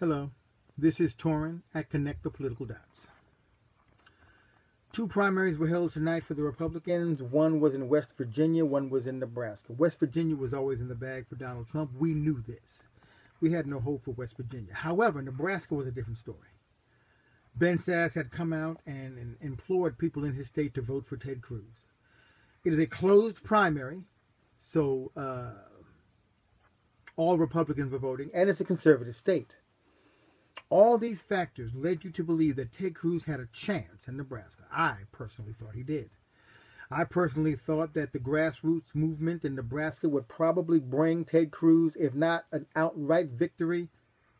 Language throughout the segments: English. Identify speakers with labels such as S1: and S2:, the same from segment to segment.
S1: Hello, this is Torrin at Connect the Political Dots. Two primaries were held tonight for the Republicans. One was in West Virginia, one was in Nebraska. West Virginia was always in the bag for Donald Trump. We knew this. We had no hope for West Virginia. However, Nebraska was a different story. Ben Sasse had come out and implored people in his state to vote for Ted Cruz. It is a closed primary, so all Republicans were voting, and it's a conservative state. All these factors led you to believe that Ted Cruz had a chance in Nebraska. I personally thought he did. I personally thought that the grassroots movement in Nebraska would probably bring Ted Cruz, if not an outright victory,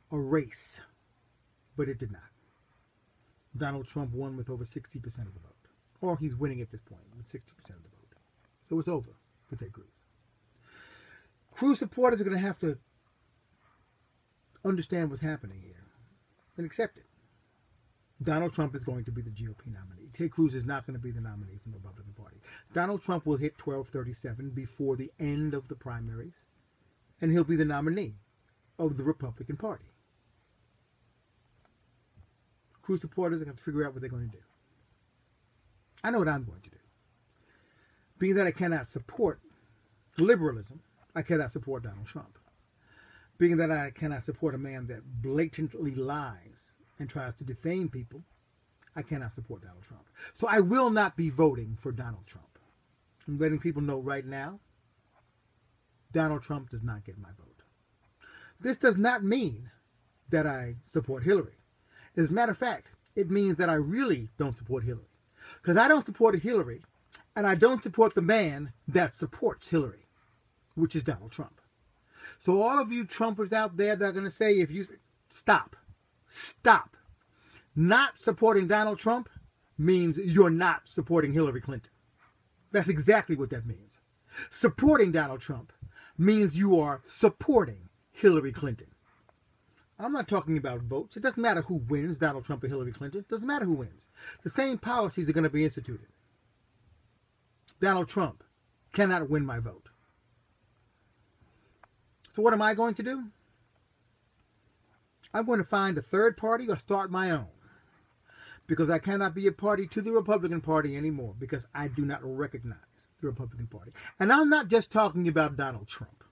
S1: a race. But it did not. Donald Trump won with over 60% of the vote. Or he's winning at this point with 60% of the vote. So it's over for Ted Cruz. Cruz supporters are going to have to understand what's happening here and accept it. Donald Trump is going to be the GOP nominee. Ted Cruz is not going to be the nominee from the Republican Party. Donald Trump will hit 1237 before the end of the primaries, and he'll be the nominee of the Republican Party. Cruz supporters are going to figure out what they're going to do. I know what I'm going to do. Being that I cannot support liberalism, I cannot support Donald Trump. Being that I cannot support a man that blatantly lies and tries to defame people, I cannot support Donald Trump. So I will not be voting for Donald Trump. I'm letting people know right now, Donald Trump does not get my vote. This does not mean that I support Hillary. As a matter of fact, it means that I really don't support Hillary. Because I don't support Hillary, and I don't support the man that supports Hillary, which is Donald Trump. So all of you Trumpers out there that are going to say, if you stop. Not supporting Donald Trump means you're not supporting Hillary Clinton. That's exactly what that means. Supporting Donald Trump means you are supporting Hillary Clinton. I'm not talking about votes. It doesn't matter who wins, Donald Trump or Hillary Clinton. It doesn't matter who wins. The same policies are going to be instituted. Donald Trump cannot win my vote. So what am I going to do? I'm going to find a third party or start my own. Because I cannot be a party to the Republican Party anymore. Because I do not recognize the Republican Party. And I'm not just talking about Donald Trump.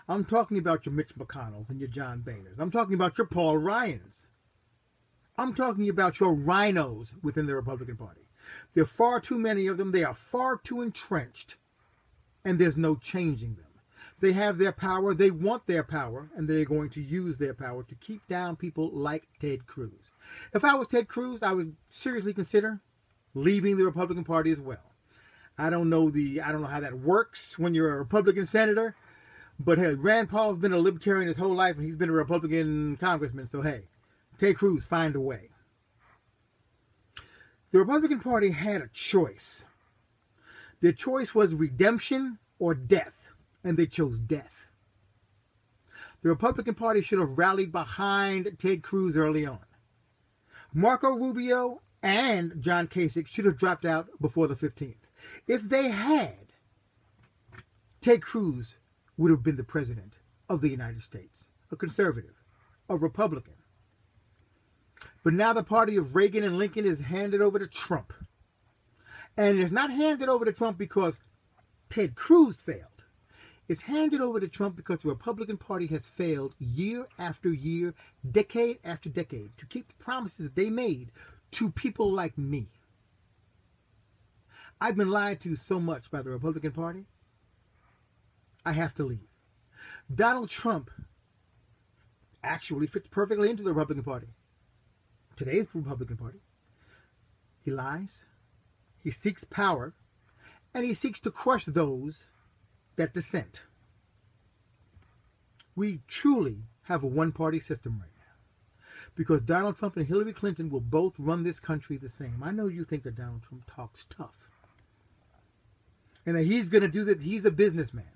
S1: I'm talking about your Mitch McConnells and your John Boehners. I'm talking about your Paul Ryans. I'm talking about your rhinos within the Republican Party. There are far too many of them. They are far too entrenched. And there's no changing them. They have their power, they want their power, and they're going to use their power to keep down people like Ted Cruz. If I was Ted Cruz, I would seriously consider leaving the Republican Party as well. I don't know how that works when you're a Republican senator, but hey, Rand Paul's been a libertarian his whole life, and he's been a Republican congressman, so hey, Ted Cruz, find a way. The Republican Party had a choice. Their choice was redemption or death. And they chose death. The Republican Party should have rallied behind Ted Cruz early on. Marco Rubio and John Kasich should have dropped out before the 15th. If they had, Ted Cruz would have been the president of the United States, a conservative, a Republican. But now the party of Reagan and Lincoln is handed over to Trump. And it's not handed over to Trump because Ted Cruz failed. It's handed over to Trump because the Republican Party has failed year after year, decade after decade, to keep the promises that they made to people like me. I've been lied to so much by the Republican Party, I have to leave. Donald Trump actually fits perfectly into the Republican Party. Today's Republican Party. He lies, he seeks power, and he seeks to crush those that dissent. We truly have a one-party system right now. Because Donald Trump and Hillary Clinton will both run this country the same. I know you think that Donald Trump talks tough. And that he's going to do that. He's a businessman.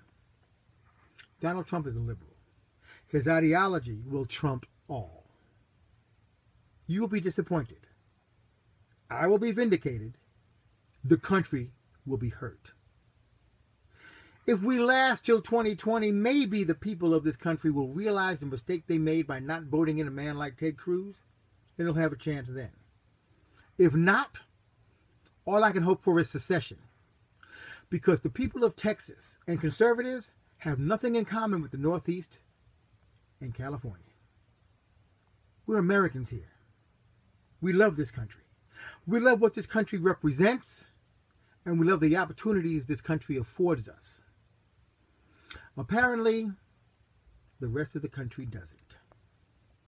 S1: Donald Trump is a liberal. His ideology will trump all. You will be disappointed. I will be vindicated. The country will be hurt. If we last till 2020, maybe the people of this country will realize the mistake they made by not voting in a man like Ted Cruz, and they'll have a chance then. If not, all I can hope for is secession. Because the people of Texas and conservatives have nothing in common with the Northeast and California. We're Americans here. We love this country. We love what this country represents, and we love the opportunities this country affords us. Apparently, the rest of the country doesn't.